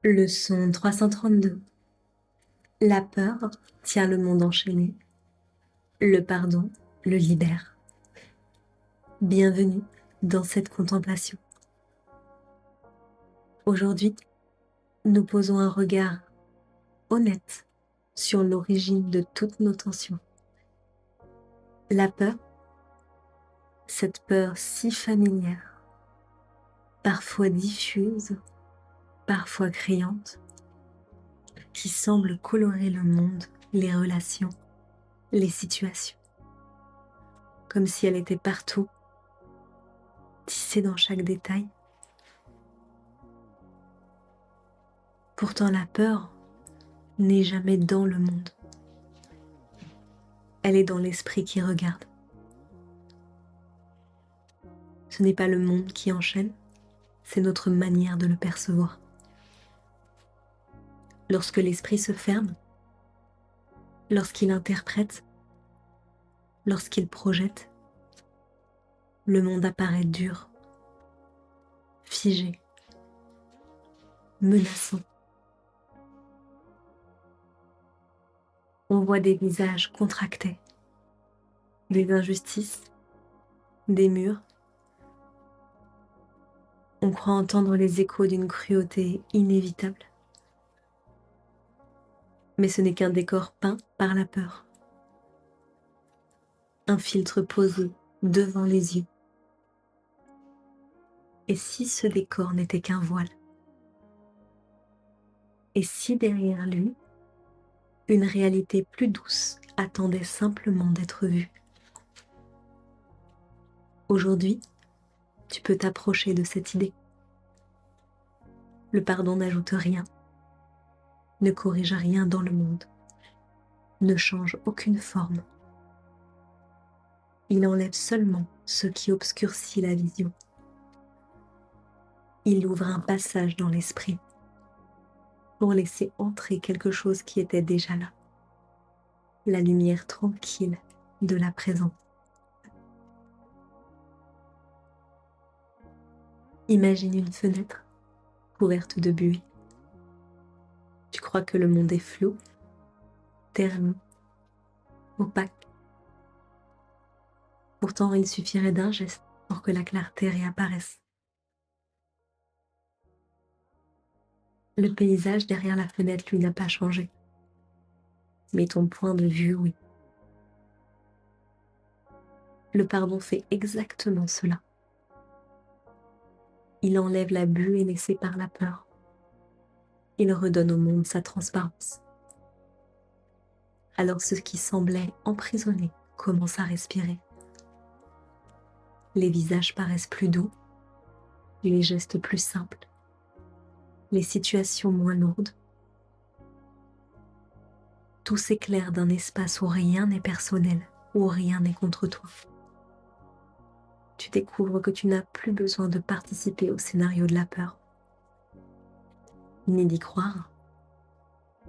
Leçon 332. La peur tient le monde enchaîné. Le pardon le libère. Bienvenue dans cette contemplation. Aujourd'hui, nous posons un regard honnête sur l'origine de toutes nos tensions. La peur, cette peur si familière, parfois diffuse, parfois criante, qui semble colorer le monde, les relations, les situations, comme si elle était partout, tissée dans chaque détail. Pourtant, la peur n'est jamais dans le monde. Elle est dans l'esprit qui regarde. Ce n'est pas le monde qui enchaîne, c'est notre manière de le percevoir. Lorsque l'esprit se ferme, lorsqu'il interprète, lorsqu'il projette, le monde apparaît dur, figé, menaçant. On voit des visages contractés, des injustices, des murs. On croit entendre les échos d'une cruauté inévitable. Mais ce n'est qu'un décor peint par la peur. Un filtre posé devant les yeux. Et si ce décor n'était qu'un voile? Et si derrière lui, une réalité plus douce attendait simplement d'être vue? Aujourd'hui, tu peux t'approcher de cette idée. Le pardon n'ajoute rien, ne corrige rien dans le monde, ne change aucune forme. Il enlève seulement ce qui obscurcit la vision. Il ouvre un passage dans l'esprit pour laisser entrer quelque chose qui était déjà là, la lumière tranquille de la présence. Imagine une fenêtre couverte de buée. Tu crois que le monde est flou, terni, opaque. Pourtant, il suffirait d'un geste pour que la clarté réapparaisse. Le paysage derrière la fenêtre, lui, n'a pas changé. Mais ton point de vue, oui. Le pardon fait exactement cela. Il enlève la buée laissée par la peur. Il redonne au monde sa transparence. Alors ce qui semblait emprisonné commence à respirer. Les visages paraissent plus doux, les gestes plus simples, les situations moins lourdes. Tout s'éclaire d'un espace où rien n'est personnel, où rien n'est contre toi. Tu découvres que tu n'as plus besoin de participer au scénario de la peur, ni d'y croire,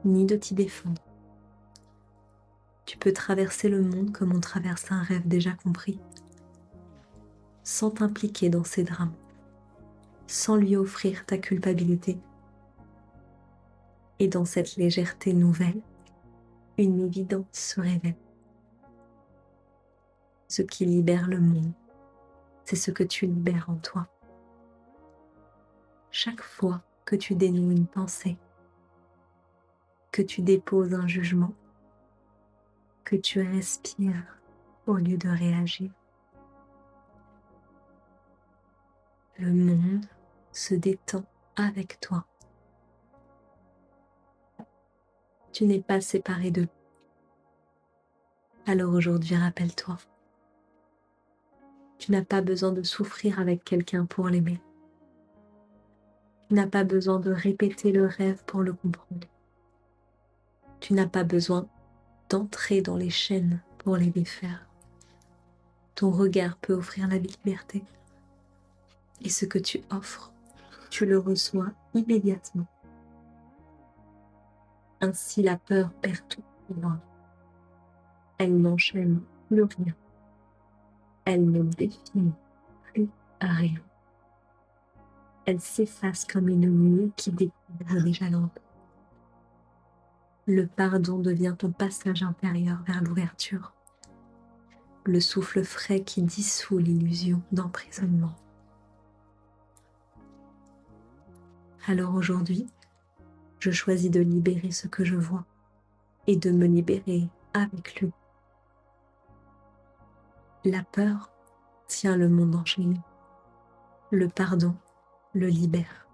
ni de t'y défendre. Tu peux traverser le monde comme on traverse un rêve déjà compris, sans t'impliquer dans ses drames, sans lui offrir ta culpabilité. Et dans cette légèreté nouvelle, une évidence se révèle. Ce qui libère le monde, c'est ce que tu libères en toi. Chaque fois que tu dénoues une pensée, que tu déposes un jugement, que tu respires au lieu de réagir, le monde se détend avec toi. Tu n'es pas séparé d'eux. Alors aujourd'hui, rappelle-toi, tu n'as pas besoin de souffrir avec quelqu'un pour l'aimer. Tu n'as pas besoin de répéter le rêve pour le comprendre. Tu n'as pas besoin d'entrer dans les chaînes pour les défaire. Ton regard peut offrir la liberté. Et ce que tu offres, tu le reçois immédiatement. Ainsi la peur perd tout pouvoir. Elle n'enchaîne plus rien. Elle ne définit plus rien. elle s'efface comme une nuée qui découvre déjà l'aube. Le pardon devient ton passage intérieur vers l'ouverture, le souffle frais qui dissout l'illusion d'emprisonnement. Alors aujourd'hui, je choisis de libérer ce que je vois et de me libérer avec lui. La peur tient le monde enchaîné. Le pardon le libère.